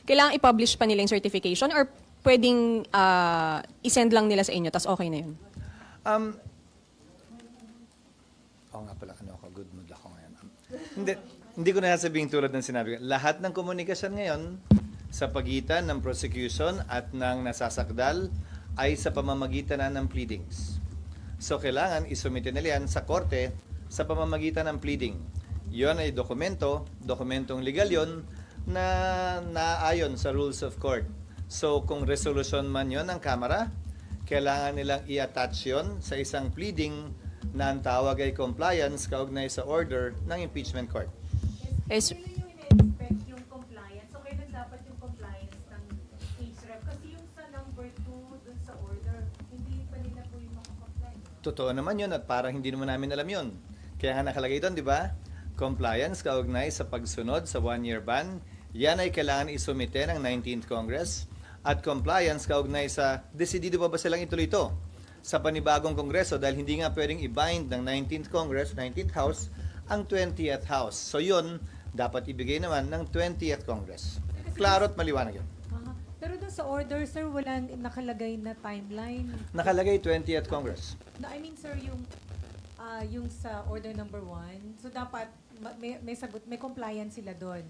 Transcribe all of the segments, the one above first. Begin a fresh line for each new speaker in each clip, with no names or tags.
kailangan i-publish pa nila yung certification or pwedeng i-send lang nila sa inyo, tas okay na yun?
Oo nga pala, good mood ako ngayon. Hindi ko na sabihin tulad ng sinabi ko. Lahat ng komunikasyon ngayon sa pagitan ng prosecution at ng nasasakdal ay sa pamamagitan na ng pleadings. So, kailangan isumite nila yan sa korte sa pamamagitan ng pleading. Yon ay dokumentong legal yon na naayon sa rules of court. So, kung resolution man yon ng Kamara, kailangan nilang i-attach yon sa isang pleading na ang tawag ay compliance kaugnay sa order ng impeachment court.
Yes.
Yung compliance. So, kailan dapat yung compliance ng HREF? Kasi yung sa number 2 dun sa order, hindi pa nila po yung makakomply.
Totoo naman yun at parang hindi naman namin alam yun. Kaya nga nakalagay doon, di ba? Compliance kaugnay sa pagsunod sa 1-year ban. Yan ay kailangan isumite ng 19th Congress. At compliance kaugnay sa desidido pa ba silang ituloy ito sa panibagong Kongreso dahil hindi nga pwedeng i-bind ng 19th Congress, 19th House, ang 20th House. So yun, dapat ibigay naman ng 20th Congress. Klaro at maliwanag yun.
Pero dun sa order, sir, walang nakalagay na timeline?
Nakalagay 20th Congress.
No, I mean, sir, yung sa order number 1, so dapat may sagot, may compliance sila doon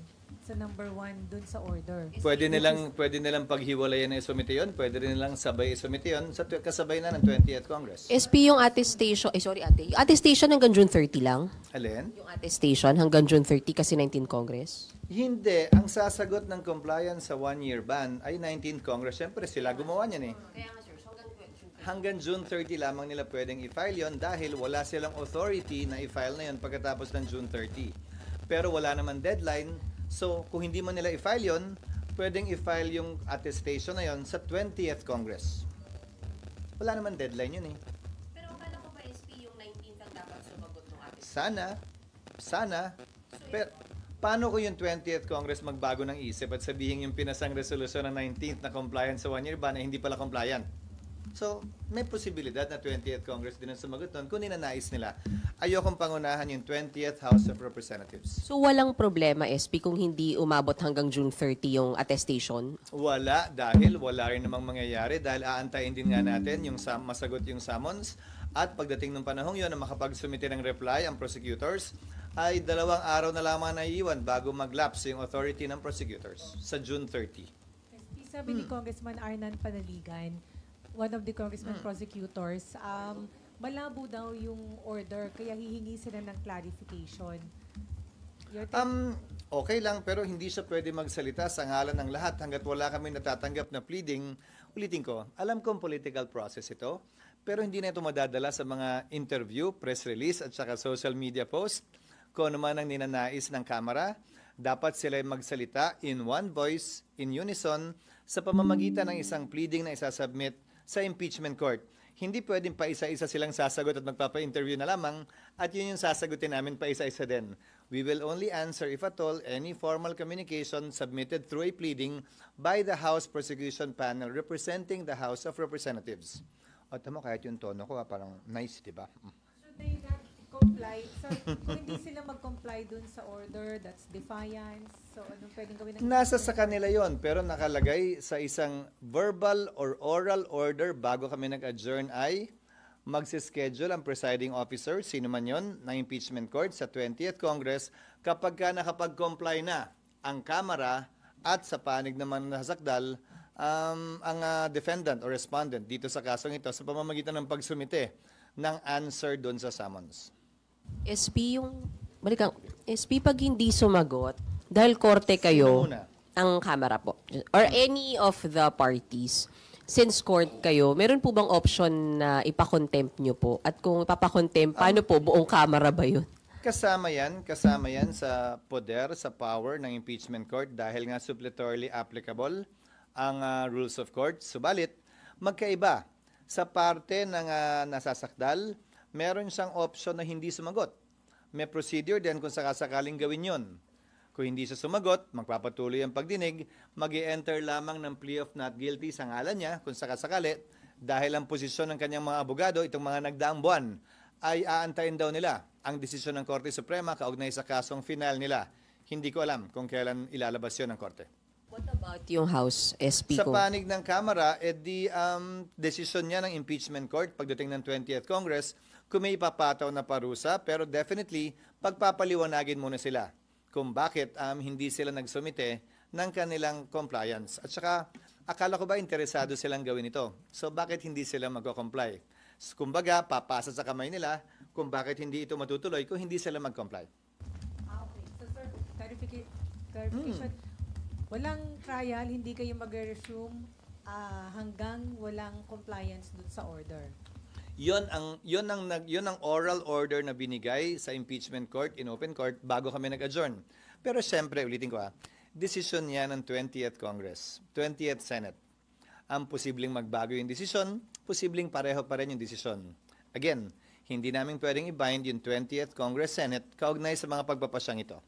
sa number 1 doon sa order.
Pwede nilang paghiwalayan na isumite yun, pwede rin nilang sabay isumite yun sa kasabay na ng 20th Congress.
SP yung attestation, yung attestation hanggang June 30 lang?
Alin?
Yung attestation hanggang June 30 kasi 19th Congress?
Hindi. Ang sasagot ng compliance sa 1-year ban ay 19th Congress. Siyempre, sila gumawa niyan eh.
Kaya nga sir,
Hanggang June 30 lamang nila pwedeng i-file yon dahil wala silang authority na i-file na yon pagkatapos ng June 30. Pero wala naman deadline. So, kung hindi man nila i-file yon, pwedeng i-file yung attestation na yon sa 20th Congress. Wala naman deadline yun eh.
Pero akala ko ba SP yung 19th ang dapat sumagot ng attestation?
Sana. Pero, paano kung yung 20th Congress magbago ng isip at sabihin yung pinasang resolusyon ng 19th na compliance sa 1-year ban ay hindi pala compliant? So, may posibilidad na 20th Congress din ang sumagot doon kung ninanais nila. Ayokong pangunahan yung 20th House of Representatives.
So walang problema, SP, kung hindi umabot hanggang June 30 yung attestation?
Wala, dahil wala rin namang mangyayari dahil aantayin din nga natin yung masagot yung summons at pagdating ng panahong yun na makapagsumite ng reply ang prosecutors ay 2 araw na lamang naiiwan bago mag-lapse yung authority ng prosecutors sa June 30.
Sabi ni Congressman Arnan Panaligan, one of the congressman prosecutors, malabo daw yung order, kaya hihingi sila ng clarification.
Okay lang, pero hindi siya pwede magsalita sa ngalan ng lahat hanggat wala kami natatanggap na pleading. Ulitin ko, alam kong political process ito, pero hindi na ito madadala sa mga interview, press release, at saka social media post. Kung ano man ang ninanais ng Kamara, dapat sila magsalita in one voice, in unison, sa pamamagitan ng isang pleading na isasubmit sa impeachment court. Hindi pwedeng pa isa-isa silang sasagot at magpapa-interview na lamang at yun yung sasagutin namin pa isa-isa din. We will only answer, if at all, any formal communication submitted through a pleading by the House Prosecution Panel representing the House of Representatives. O tama, kahit yung tono ko, parang nice, di ba?
So they not comply. So kung hindi sila mag-comply dun sa order, that's defiance. So anong pwedeng gawin ng
Nasa sa kanila yon, pero nakalagay sa isang verbal or oral order bago kami nag-adjourn ay magsischedule ang presiding officer, sino man yon, ng impeachment court sa 20th Congress kapag ka nakapag-comply na ang Kamara at sa panig naman na sakdal ang defendant or respondent dito sa kasong ito sa pamamagitan ng pagsumite ng answer doon sa summons.
SP, SP pag hindi sumagot, dahil korte kayo, ang Kamara po, or any of the parties, since court kayo, meron po bang option na ipakontempt nyo po? At kung ipapakontempt, paano po? Buong Kamara ba yun?
Kasama yan sa poder, sa power ng impeachment court dahil nga suppletorily applicable ang rules of court. Subalit, magkaiba. Sa parte ng nasasakdal, meron siyang option na hindi sumagot. May procedure din kung sakasakaling gawin yon. Kung hindi siya sumagot, magpapatuloy ang pagdinig, mag-i-enter lamang ng plea of not guilty sa ngalan niya kung sakasakali dahil ang posisyon ng kanyang mga abogado, itong mga nagdaang buwan, ay aantayin daw nila ang desisyon ng Korte Suprema kaugnay sa kasong final nila. Hindi ko alam kung kailan ilalabas yon ng Korte.
What about About yung House SP
Sa
ko.
panig ng Kamara, desisyon niya ng impeachment court pagdating ng 20th Congress kung may ipapataw na parusa, pero definitely pagpapaliwanagin muna sila kung bakit hindi sila nagsumite ng kanilang compliance. At saka, akala ko ba interesado silang gawin ito? So bakit hindi sila magko-comply? Kumbaga, papasa sa kamay nila kung bakit hindi ito matutuloy kung hindi sila mag-comply.
Okay. So, sir, clarification. Walang trial, hindi kayo mag-resume hanggang walang compliance dun sa order.
Yon ang oral order na binigay sa impeachment court in open court bago kami nag-adjourn. Pero siyempre, ulitin ko desisyon yan ng 20th Congress, 20th Senate. Ang posibleng magbago yung desisyon, posibleng pareho pa rin yung desisyon. Again, hindi namin pwedeng i-bind yung 20th Congress Senate kaugnay sa mga pagpapasyang ito.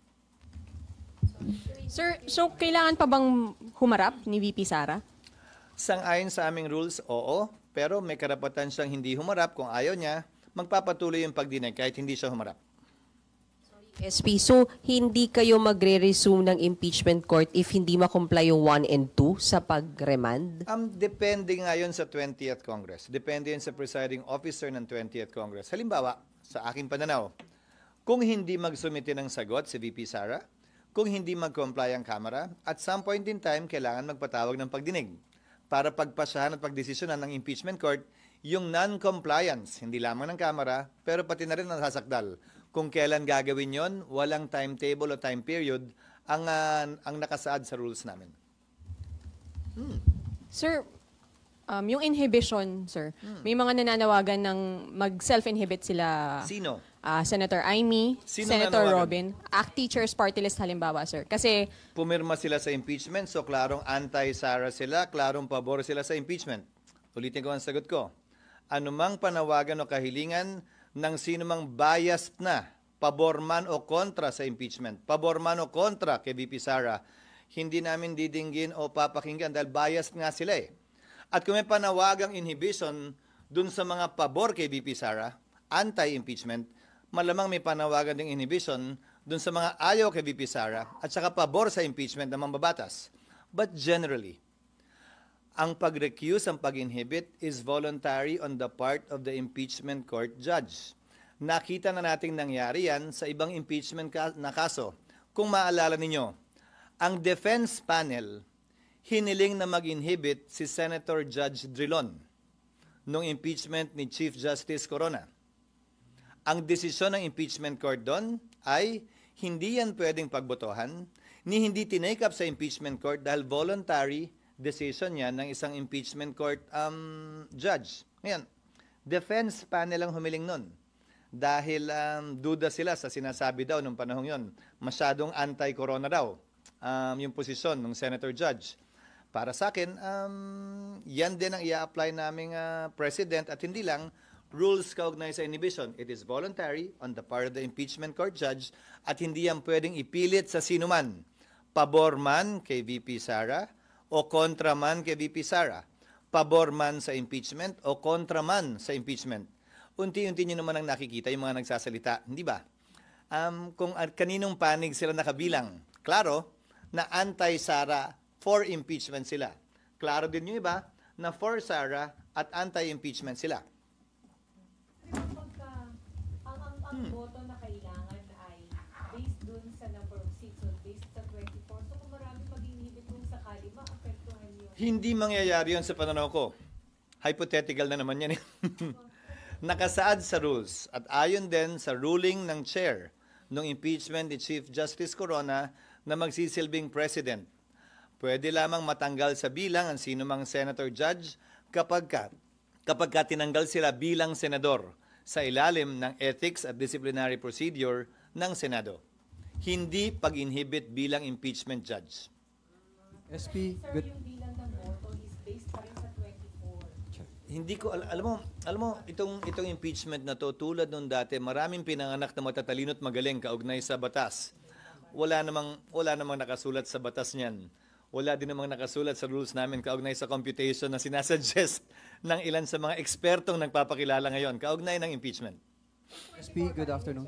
Sir, so kailangan pa bang humarap ni VP Sara?
Sang-ayon sa aming rules, oo. Pero may karapatan siyang hindi humarap. Kung ayaw niya, magpapatuloy yung pagdinay kahit hindi siya humarap.
SP, so hindi kayo magre-resume ng impeachment court if hindi ma-comply yung 1 and 2 sa pag-remand?
Depende nga yun sa 20th Congress. Depende yun sa presiding officer ng 20th Congress. Halimbawa, sa aking pananaw, kung hindi magsumite ng sagot si VP Sara, kung hindi mag-comply ang Kamara, at some point in time, kailangan magpatawag ng pagdinig para pagpasahan at pagdesisyonan ng impeachment court yung non-compliance, hindi lamang ng Kamara, pero pati na rin ang sasakdal. Kung kailan gagawin yon, walang timetable o time period ang nakasaad sa rules namin.
Sir, yung inhibition, sir, may mga nananawagan ng mag-self-inhibit sila.
Sino?
Senator Amy,
Sino
Senator
nanawagan?
Robin, ACT Teachers Party List halimbawa, sir. Kasi
Pumirma sila sa impeachment, so klarong anti-Sara sila, klarong pabor sila sa impeachment. Ulitin ko ang sagot ko. Anumang panawagan o kahilingan ng sinumang biased na, pabor man o kontra sa impeachment, pabor man o kontra kay VP Sara, hindi namin didinggin o papakinggan dahil biased nga sila eh. At kung may panawagang inhibition dun sa mga pabor kay VP Sara, anti-impeachment, malamang may panawagan ding inhibition dun sa mga ayaw kay VP Sara at saka pabor sa impeachment ng mambabatas. But generally, ang pag-recuse, ang pag-inhibit is voluntary on the part of the impeachment court judge. Nakita na nating nangyari yan sa ibang impeachment na kaso. Kung maalala ninyo, ang defense panel hiniling na mag-inhibit si Senator Judge Drilon nung impeachment ni Chief Justice Corona. Ang desisyon ng impeachment court doon ay hindi yan pwedeng pagbotohan, ni hindi tinake up sa impeachment court dahil voluntary decision yan ng isang impeachment court judge. Ngayon, defense panel ang humiling nun. Dahil duda sila sa sinasabi daw nung panahon yon. Masyadong anti-corona daw yung posisyon ng senator judge. Para sa akin, yan din ang i-apply naming president at hindi lang rules kaugnay sa inhibition. It is voluntary on the part of the impeachment court judge at hindi yan pwedeng ipilit sa sino man. Pabor man kay VP Sara o kontra man kay VP Sara. Pabor man sa impeachment o kontra man sa impeachment. Unti-unti nyo naman ang nakikita yung mga nagsasalita. Hindi ba? Kung kaninong panig sila nakabilang, klaro na anti-Sara, for impeachment sila. Klaro din yung iba na for Sara at anti-impeachment sila.
Ang boto na kailangan ay based dun sa number of seats, so based sa 24. So kung marami mag-inhibit kung sakali, maapektuhan yun.
Hindi mangyayari yun sa pananaw ko. Hypothetical na naman yan. Nakasaad sa rules at ayon din sa ruling ng chair ng impeachment ni Chief Justice Corona na magsisilbing president. Pwede lamang matanggal sa bilang ang sinumang senator judge kapag tinanggal sila bilang senador sa ilalim ng ethics at disciplinary procedure ng Senado. Hindi pag-inhibit bilang impeachment judge.
SP,
Sir,
good.
yung bilang ng boto is based pa rin sa 24.
Hindi ko alam mo itong impeachment na to tulad nung dati, maraming pinanganak na matatalino at magaling kaugnay sa batas. Wala namang nakasulat sa batas niyan. Wala din namang nakasulat sa rules namin kaugnay sa computation na sinasuggest ng ilan sa mga ekspertong nagpapakilala ngayon kaugnay ng impeachment.
SP, good afternoon.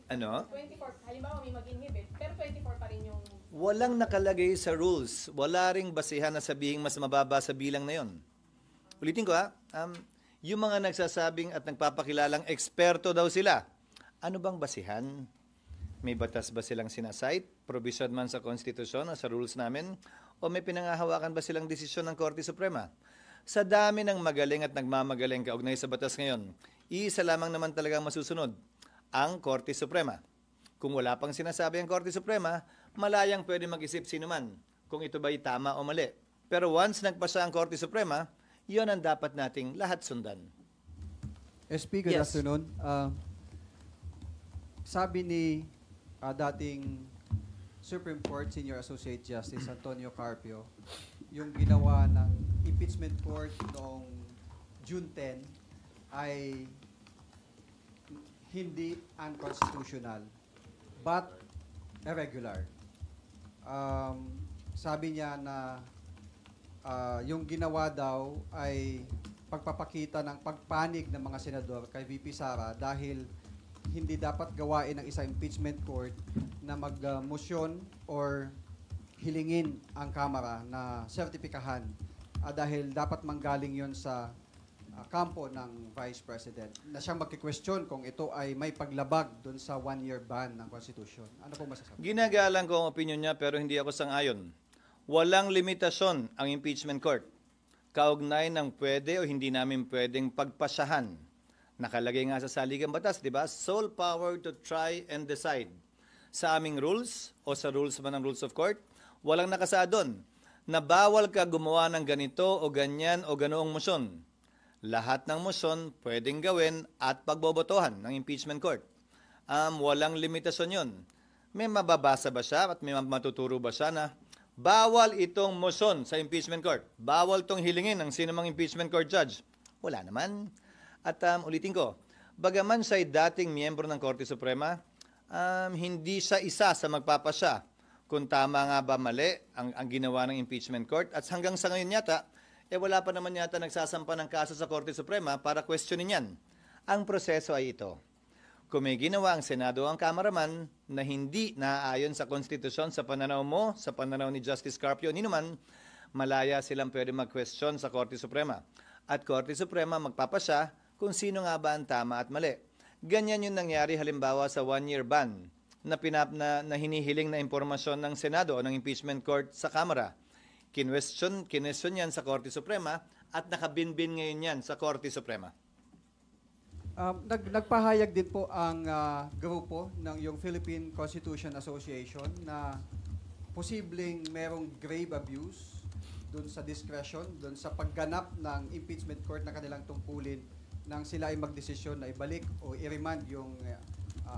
Ano?
24, halimbawa may mag-inhibit, pero 24 pa rin yung
Walang nakalagay sa rules. Wala ring basihan na sabihing mas mababa sa bilang na yon. Ulitin ko yung mga nagsasabing at nagpapakilalang eksperto daw sila, ano bang basihan? May batas ba silang sinasite? Provision man sa konstitusyon o sa rules namin? O may pinangahawakan ba silang desisyon ng Korte Suprema? Sa dami ng magaling at nagmamagaling kaugnay sa batas ngayon, iisa lamang naman talagang masusunod, ang Korte Suprema. Kung wala pang sinasabi ang Korte Suprema, malayang pwede mag-isip sino man kung ito ba'y tama o mali. Pero once nagpasa ang Korte Suprema, yon ang dapat nating lahat sundan.
SP, good
Yes.
afternoon. Sabi ni dating Supreme Court Senior Associate Justice Antonio Carpio, yung ginawa ng impeachment court noong June 10 ay hindi unconstitutional but irregular. Sabi niya na yung ginawa daw ay pagpapakita ng pagpanig ng mga senador kay VP Sara dahil hindi dapat gawain ng isang impeachment court na mag-motion or hilingin ang Kamara na sertipikahan dahil dapat manggaling yon sa kampo ng Vice President na siyang magki-question kung ito ay may paglabag doon sa one-year ban ng Constitution. Ano po masasabi?
Ginagalang ko ang opinion niya pero hindi ako sang-ayon. Walang limitasyon ang impeachment court. Kaugnay ng pwede o hindi namin pwedeng pagpasyahan. Nakalagay nga sa saligang batas, di ba? Sole power to try and decide. Sa aming rules o sa rules man ng rules of court, walang nakasaad doon na bawal ka gumawa ng ganito o ganyan o ganoong motion. Lahat ng motion pwedeng gawin at pagbobotohan ng impeachment court. Walang limitasyon yun. May mababasa ba siya at may matuturo ba siya na bawal itong motion sa impeachment court? Bawal itong hilingin ng sinumang impeachment court judge? Wala naman. At ulitin ko, bagaman siya'y dating miyembro ng Korte Suprema, hindi siya isa sa magpapasya kung tama nga ba mali ang ginawa ng impeachment court. At hanggang sa ngayon yata, wala pa naman yata nagsasampa ng kaso sa Korte Suprema para questionin yan. Ang proseso ay ito. Kung may ginawa ang Senado o ang Kamara man na hindi naaayon sa konstitusyon sa pananaw mo, sa pananaw ni Justice Carpio, ni naman, malaya silang pwede mag-question sa Korte Suprema. At Korte Suprema magpapasya kung sino nga ba ang tama at mali. Ganyan yung nangyari halimbawa sa one-year ban na hinihiling na impormasyon ng Senado o ng impeachment court sa Kamara. Kinwestiyon yan sa Korte Suprema at nakabinbin ngayon yan sa Korte Suprema.
Nagpahayag din po ang grupo ng yung Philippine Constitution Association na posibleng merong grave abuse doon sa discretion, doon sa pagganap ng impeachment court na kanilang tungkulin nang sila ay magdesisyon na ibalik o i-remand yung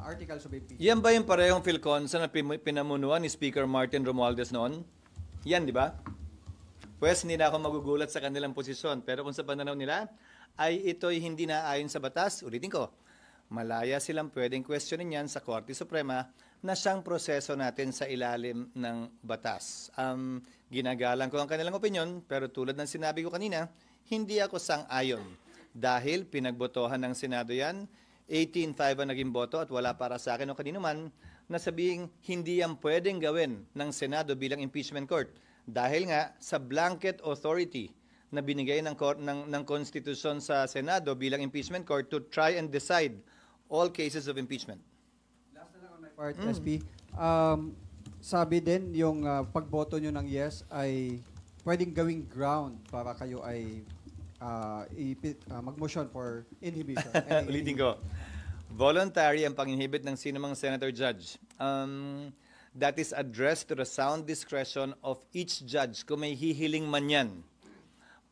articles of impeachment.
Yan ba yung parehong Philconsa na pinamunuan ni Speaker Martin Romualdez noon? Yan, di ba? Pwes, hindi na ako magugulat sa kanilang posisyon. Pero kung sa pananaw nila, ay ito'y hindi naayon sa batas, ulitin ko, malaya silang pwedeng questionin yan sa Korte Suprema na siyang proseso natin sa ilalim ng batas. Ginagalang ko ang kanilang opinyon, pero tulad ng sinabi ko kanina, hindi ako sang-ayon. Dahil pinagbotohan ng Senado yan, 18-5 ang naging boto at wala para sa akin o kanino man na sabihing hindi yan pwedeng gawin ng Senado bilang impeachment court. Dahil nga sa blanket authority na binigay ng konstitusyon sa Senado bilang impeachment court to try and decide all cases of impeachment.
Last na lang on my part, SP. Sabi din yung pagboto nyo ng yes ay pwedeng gawing ground para kayo ay mag-motion for inhibition.
Ulitin ko. Voluntary ang pang-inhibit ng sinumang senator judge. That is addressed to the sound discretion of each judge kung may hihiling man yan.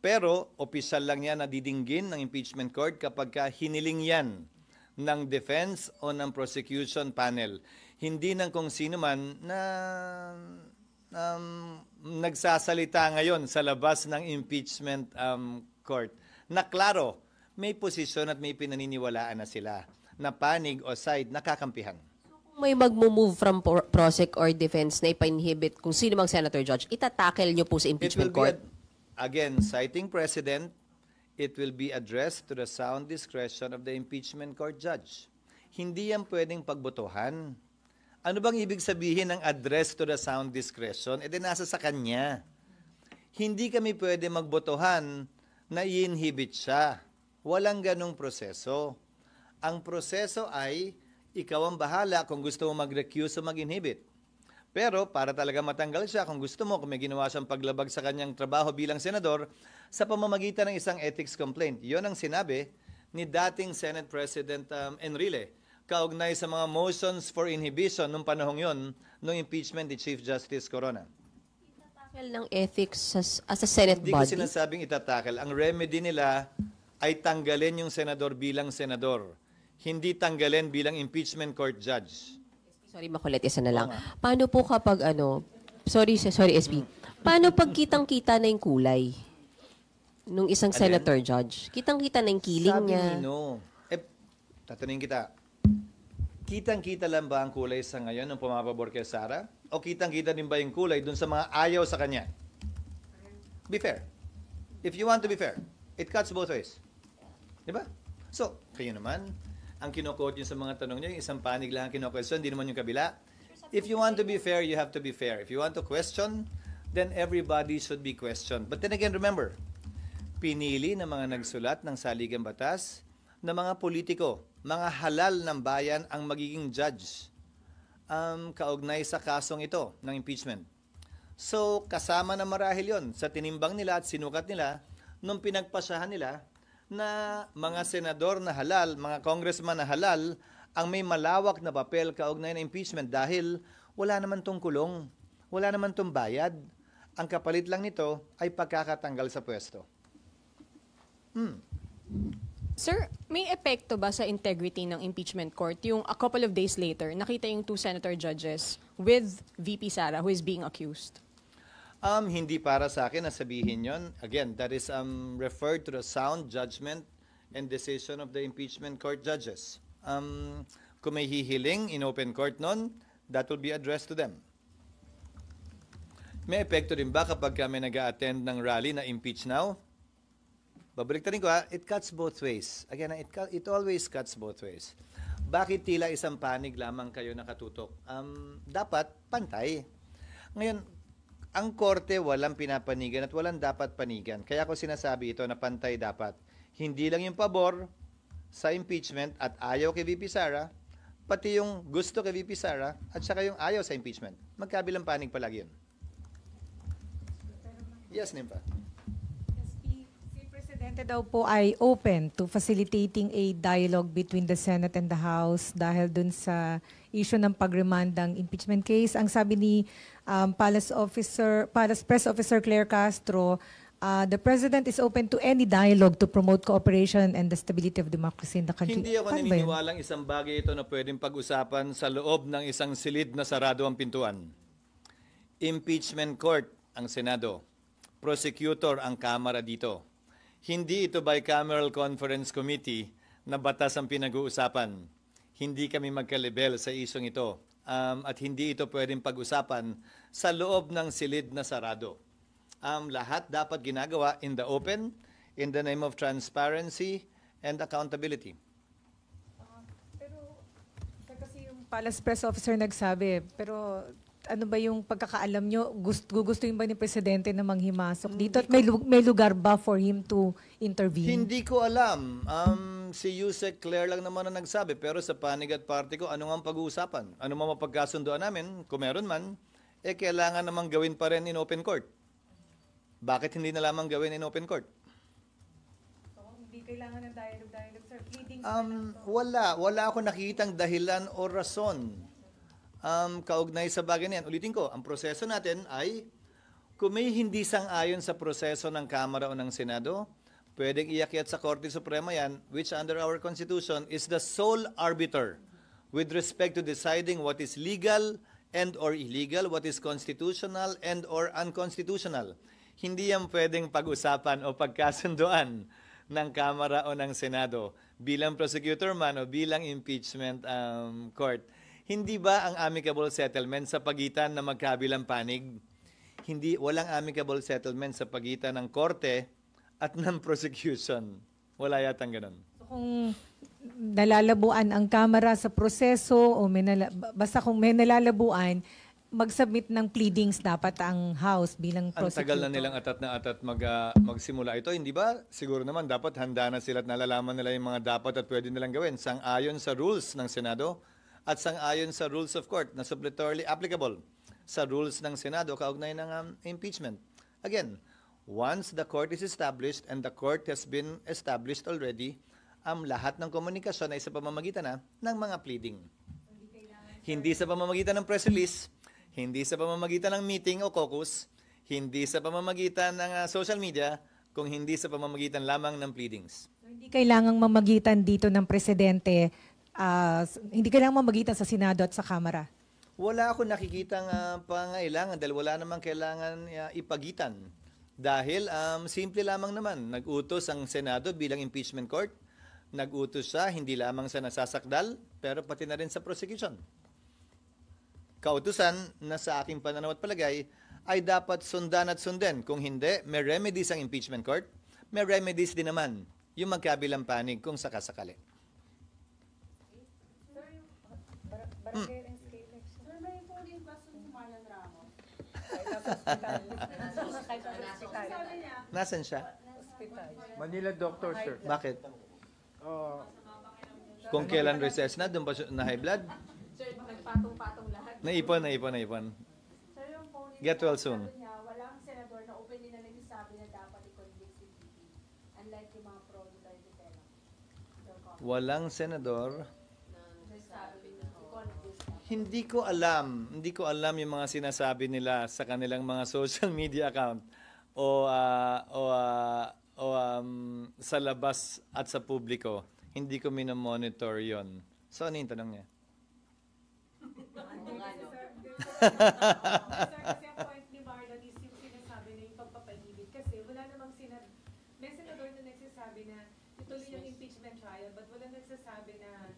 Pero, opisyal lang yan na didinggin ng impeachment court kapag hiniling yan ng defense o ng prosecution panel. Hindi ng kung sino man na nagsasalita ngayon sa labas ng impeachment court. Na klaro, may posisyon at may pinaniniwalaan na sila na panig o side nakakampihan.
Kung may mag-move from prosec or defense na ipa-inhibit kung sino mang senator judge, itatakel nyo po sa impeachment court?
Again, citing precedent, it will be addressed to the sound discretion of the impeachment court judge. Hindi yan pwedeng pagbotohan. Ano bang ibig sabihin ng address to the sound discretion? E di nasa sa kanya. Hindi kami pwede magbotohan na i-inhibit siya. Walang ganong proseso. Ang proseso ay, ikaw ang bahala kung gusto mo mag-recuse o mag-inhibit. Pero para talaga matanggal siya, kung gusto mo, kung may ginawa siyang paglabag sa kanyang trabaho bilang senador, sa pamamagitan ng isang ethics complaint. Yon ang sinabi ni dating Senate President Enrile, kaugnay sa mga motions for inhibition nung panahong yon, nung impeachment ni Chief Justice Corona.
Tackle ng ethics as a Senate
Hindi ko
body?
sinasabing itatakal. Ang remedy nila ay tanggalin yung senador bilang senador. Hindi tanggalin bilang impeachment court judge.
Sorry, makulit. Isa na lang.
Oo nga.
Paano po kapag sorry SP. Paano pag kitang-kita na yung kulay nung isang
Alin?
senator judge? Kitang-kita na yung kiling
Sabi
niya.
ni no. Tatanungin kita. Kitang-kita lang ba ang kulay sa ngayon nung pumapabor kay Sara? O kitang-kita din ba yung kulay dun sa mga ayaw sa kanya? Be fair. If you want to be fair, it cuts both ways. Di ba? So, kayo naman, ang kino-quote yun sa mga tanong niyo, yung isang panig lang ang kino-question, hindi naman yung kabila. If you want to be fair, you have to be fair. If you want to question, then everybody should be questioned. But then again, remember, pinili ng mga nagsulat ng saligang batas na mga politiko, mga halal ng bayan ang magiging judge kaugnay sa kasong ito ng impeachment. So, kasama na marahil yon sa tinimbang nila at sinukat nila nung pinagpasahan nila na mga senador na halal, mga congressman na halal, ang may malawak na papel kaugnay ng impeachment dahil wala naman tong kulong, wala naman tong bayad. Ang kapalit lang nito ay pagkakatanggal sa pwesto.
Sir, may epekto ba sa integrity ng impeachment court yung a couple of days later, nakita yung two senator judges with VP Sara who is being accused?
Hindi para sa akin na sabihin yon. Again, that is referred to the sound judgment and decision of the impeachment court judges. Kung may hihiling in open court nun, that will be addressed to them. May epekto din ba kapag kami nag-a-attend ng rally na impeach now? Babaliktarin ko it cuts both ways. Again, it always cuts both ways. Bakit tila isang panig lamang kayo nakatutok? Dapat pantay. Ngayon, ang korte walang pinapanigan at walang dapat panigan. Kaya ako sinasabi ito na pantay dapat. Hindi lang yung pabor sa impeachment at ayaw kay VP Sara, pati yung gusto kay VP Sara at saka yung ayaw sa impeachment. Magkabilang panig palagi yun. Yes, Nimpa.
Si Presidente daw po ay open to facilitating a dialogue between the Senate and the House dahil dun sa issue ng pag-remand ng impeachment case. Ang sabi ni Palace Press Officer Claire Castro, the President is open to any dialogue to promote cooperation and the stability of democracy in the country.
Hindi ako
Paano ba yun?
naniniwalang isang bagay ito na pwedeng pag-usapan sa loob ng isang silid na sarado ang pintuan. Impeachment court ang Senado. Prosecutor ang Kamara dito. Hindi ito bicameral conference committee na batas ang pinag-uusapan. Hindi kami magkalibel sa isyong ito. At hindi ito pwedeng pag-usapan sa loob ng silid na sarado. Lahat dapat ginagawa in the open, in the name of transparency and accountability.
Pero kasi yung Palace Press Officer nagsabi, pero ano ba yung pagkakaalam nyo? Gugustuhin ba ni Presidente na manghimasok dito? At may lugar ba for him to intervene?
Hindi ko alam. Si Yusek Claire lang naman ang nagsabi. Pero sa panig at party ko, ano nga ang pag-uusapan? Ano nga mapagkasundoan namin? Kung meron man, kailangan namang gawin pa rin in open court. Bakit hindi na lamang gawin in open court?
So, hindi kailangan ng dialogue, sir. Pleadings
Wala ako nakitang dahilan o rason kaugnay sa bagay na yan. Ulitin ko, ang proseso natin ay kung may hindi sang-ayon sa proseso ng Kamara o ng Senado, pwedeng iakyat sa Korte Suprema yan, which under our Constitution is the sole arbiter with respect to deciding what is legal and or illegal, what is constitutional and or unconstitutional. Hindi yan pwedeng pag-usapan o pagkasunduan ng Kamara o ng Senado bilang prosecutor man o bilang impeachment court. Hindi ba ang amicable settlement sa pagitan ng magkabilang panig? Walang amicable settlement sa pagitan ng korte at ng prosecution. Wala yatang ganun.
So, kung nalalabuan ang Kamara sa proseso o basta kung may nalalabuan, mag-submit ng pleadings dapat ang House bilang
Ang
prosecutor.
tagal na nilang atat na atat magsimula ito. Hindi ba? Siguro naman dapat handa na sila at nalalaman nila yung mga dapat at pwede nilang gawin sang-ayon sa rules ng Senado at sang-ayon sa rules of court na suppletorily applicable sa rules ng Senado kaugnay ng impeachment. Again, once the court is established and the court has been established already, lahat ng komunikasyon ay sa pamamagitan ng mga pleading. Hindi sa pamamagitan ng press release, hindi sa pamamagitan ng meeting o caucus, hindi sa pamamagitan ng social media, kung hindi sa pamamagitan lamang ng pleadings.
Hindi kailangang mamagitan dito ng presidente, hindi kailangang mamagitan sa Senado at sa Kamara.
Wala ako nakikitang pangailangan dahil wala namang kailangan ipagitan. Dahil simple lamang naman, nag-utos ang Senado bilang impeachment court, nag-utos siya hindi lamang sa nasasakdal, pero pati na rin sa prosecution. Kautusan na sa aking pananaw at palagay ay dapat sundan at sundin. Kung hindi, may remedies ang impeachment court, may remedies din naman yung magkabilang panig kung sakasakali. Nasaan siya?
Manila doctor, sir.
Bakit? Kung kailan recess na, doon pa siya na high blood?
Sir, nagpatong-patong lahat.
Naipon.
Sir, yung phone
Get well soon.
sabi niya, walang senador na openly na nagsasabi na dapat i-convict si VP. Unlike yung mga pro-Duterte Pena.
Walang senador.
Nagsasabi na i-convict.
Hindi ko alam yung mga sinasabi nila sa kanilang mga social media account o sa labas at sa publiko. Hindi ko minomonitor yon. So, ano yung tanong niya?
Sir, kasi ang point ni Marlon is yung sinasabi na yung pagpapainibig. Kasi wala namang may senador na nagsasabi na ituloy yung impeachment trial, but wala nagsasabi na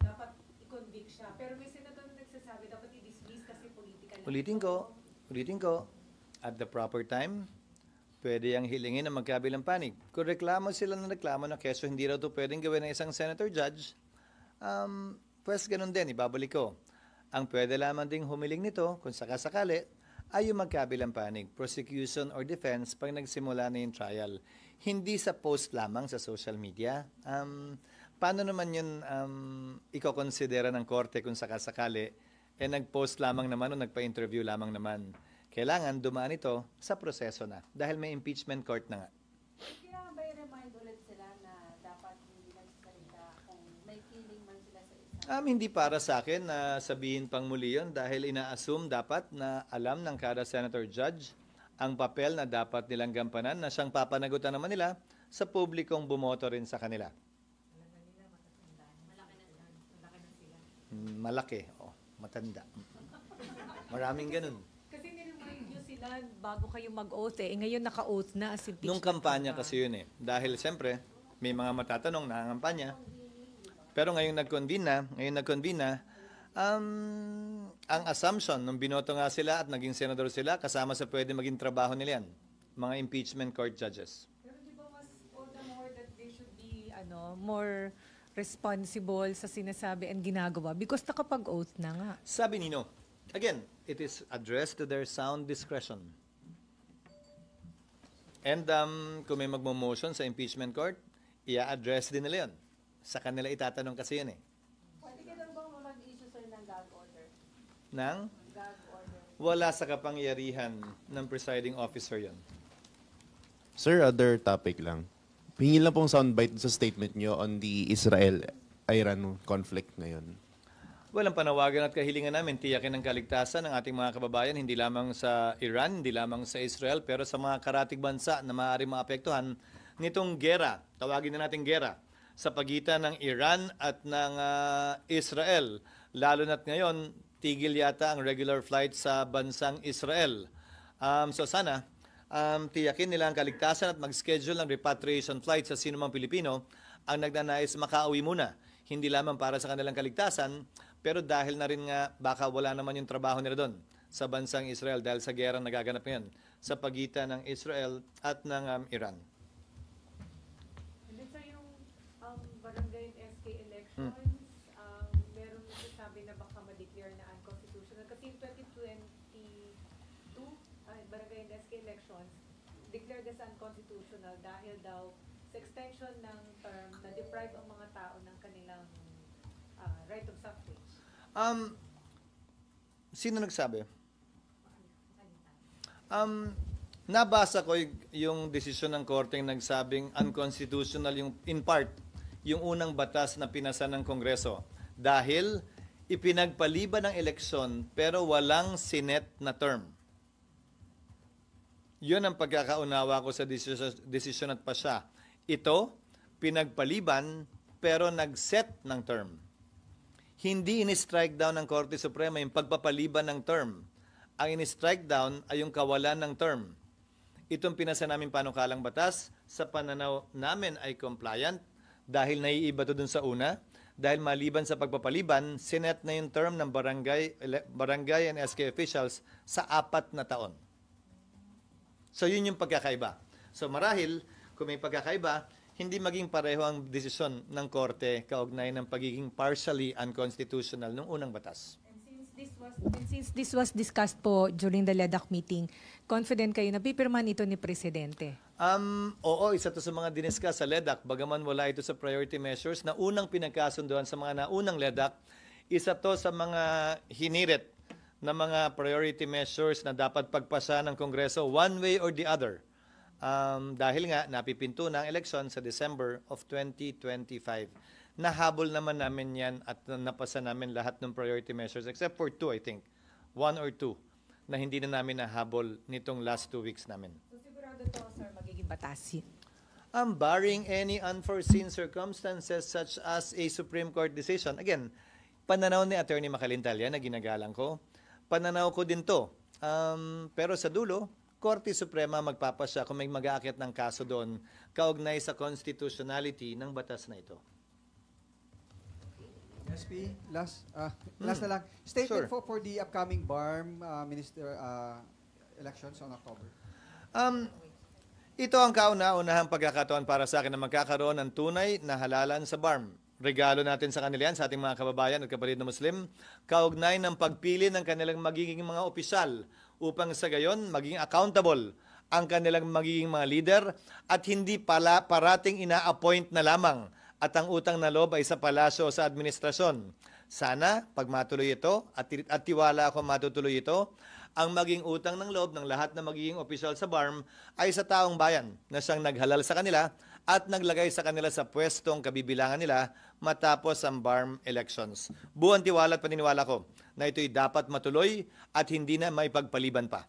dapat i-convict siya. Pero may senador na nagsasabi dapat i-dismiss kasi political.
Ulitin ko, at the proper time, pwede ang hilingin ng magkabilang panig. Kung reklamo sila ng reklamo na keso hindi raw ito pwedeng gawin ng isang senator judge, pues ganun din, ibabalik ko. Ang pwede lamang ding humiling nito, kung sakasakali, ay yung magkabilang panig, prosecution or defense, pag nagsimula na yung trial. Hindi sa post lamang sa social media. Paano naman yun iko-considera ng korte kung sakasakali, nag-post lamang naman o nagpa-interview lamang naman. Kailangan dumaan ito sa proseso na, dahil may impeachment court na nga.
Kailangan ba i-remind ulit sila na dapat hindi nagsasalita kung may feeling man sila sa isa?
Hindi para sa akin na sabihin pang muli yun dahil ina-assume dapat na alam ng kada senator judge ang papel na dapat nilang gampanan na siyang papanagutan naman nila sa publikong bumoto rin sa kanila. Malaki. Matanda. Maraming ganun.
Kasi niremind nyo sila bago kayo mag-oath Ngayon naka-oath na as impeachment.
Nung kampanya kasi yun Dahil siyempre, may mga matatanong na kampanya. Pero ngayong nag-convene na, ang assumption, nung binoto nga sila at naging senador sila, kasama sa pwede maging trabaho nila yan. Mga impeachment court judges.
Pero di ba mas all the more that they should be more responsible sa sinasabi and ginagawa because nakapag-oath na nga.
Sabi Nino, again, it is addressed to their sound discretion. And kung may magmo-motion sa impeachment court, i-address din nila yun. Sa kanila itatanong kasi yun
Pwede ka daw bang mag-issue sir ng gag order?
Nang
Gag order.
wala sa kapangyarihan ng presiding officer yun.
Sir, other topic lang. Hingin lang pong soundbite sa statement nyo on the Israel-Iran conflict ngayon.
Well, ang panawagan at kahilingan namin, tiyakin ang kaligtasan ng ating mga kababayan, hindi lamang sa Iran, hindi lamang sa Israel, pero sa mga karatig bansa na maaaring maapektuhan nitong gera, tawagin na natin gera, sa pagitan ng Iran at ng Israel. Lalo na't ngayon, tigil yata ang regular flight sa bansang Israel. So sana, tiyakin nila ang kaligtasan at mag-schedule ng repatriation flight sa sinumang Pilipino ang nagnanais makauwi muna. Hindi lamang para sa kanilang kaligtasan, pero dahil na rin nga baka wala naman yung trabaho nila doon sa bansang Israel dahil sa gera na nagaganap ngayon sa pagitan ng Israel at ng Iran.
And then sir, yung barangay SK Merong nagsasabi na baka ma-declare na unconstitutional. Kasi in 2022, barangay and SK elections, declared as unconstitutional dahil daw sa extension ng term na deprive ang mga tao ng kanilang right of suffrage.
Sino nagsabi? Nabasa ko yung desisyon ng korte nagsabing unconstitutional yung in part yung unang batas na pinasa ng Kongreso dahil ipinagpaliban ng eleksyon pero walang Senate na term. Yun ang pagkakaunawa ko sa desisyon at pasya. Ito, pinagpaliban pero nag-set ng term. Hindi in-strike down ng Korte Suprema yung pagpapaliban ng term. Ang in-strike down ay yung kawalan ng term. Itong pinasa namin panukalang batas, sa pananaw namin ay compliant dahil naiiba to dun sa una. Dahil maliban sa pagpapaliban, sinet na yung term ng barangay and SK officials sa 4 na taon. So yun yung pagkakaiba. So marahil, kung may pagkakaiba, hindi maging pareho ang desisyon ng korte kaugnay ng pagiging partially unconstitutional ng unang batas.
Since this was discussed po during the LEDAC meeting, confident kayo na pipirman ito ni Presidente?
Oo, isa to sa mga diniscuss sa LEDAC. Bagaman wala ito sa priority measures na unang pinagkasunduan sa mga naunang LEDAC, isa to sa mga hinirit na mga priority measures na dapat pagpasa ng Kongreso one way or the other. Dahil nga napipinto na ang eleksyon sa December of 2025. Nahabol naman namin yan at napasa namin lahat ng priority measures except for 2, I think. 1 or 2 na hindi na namin nahabol nitong last 2 weeks namin.
So sigurado to, sir, magiging batas.
Barring any unforeseen circumstances such as a Supreme Court decision. Again, pananaw ni Attorney Macalintal yan na ginagalang ko. Pananaw ko din to. Pero sa dulo, Korte Suprema magpapasya kung may mag-aakyat ng kaso doon kaugnay sa constitutionality ng batas na ito.
SP, last na lang. Statement
Sure.
for the upcoming BARM minister elections on October.
Ito ang kauna-unahang pagkakataon para sa akin na magkakaroon ng tunay na halalan sa BARM. Regalo natin sa kanila yan, sa ating mga kababayan at kapatid na Muslim, kaugnay ng pagpili ng kanilang magiging mga opisyal upang sa gayon maging accountable ang kanilang magiging mga leader at hindi pala parating ina-appoint na lamang at ang utang na loob ay sa palasyo o sa administrasyon. Sana, pag matuloy ito, at tiwala ako matutuloy ito, ang maging utang ng loob ng lahat na magiging opisyal sa BARM ay sa taong bayan na siyang naghalal sa kanila at naglagay sa kanila sa pwestong kabibilangan nila matapos ang BARM elections. Buong tiwala at paniniwala ko na ito'y dapat matuloy at hindi na may pagpaliban pa.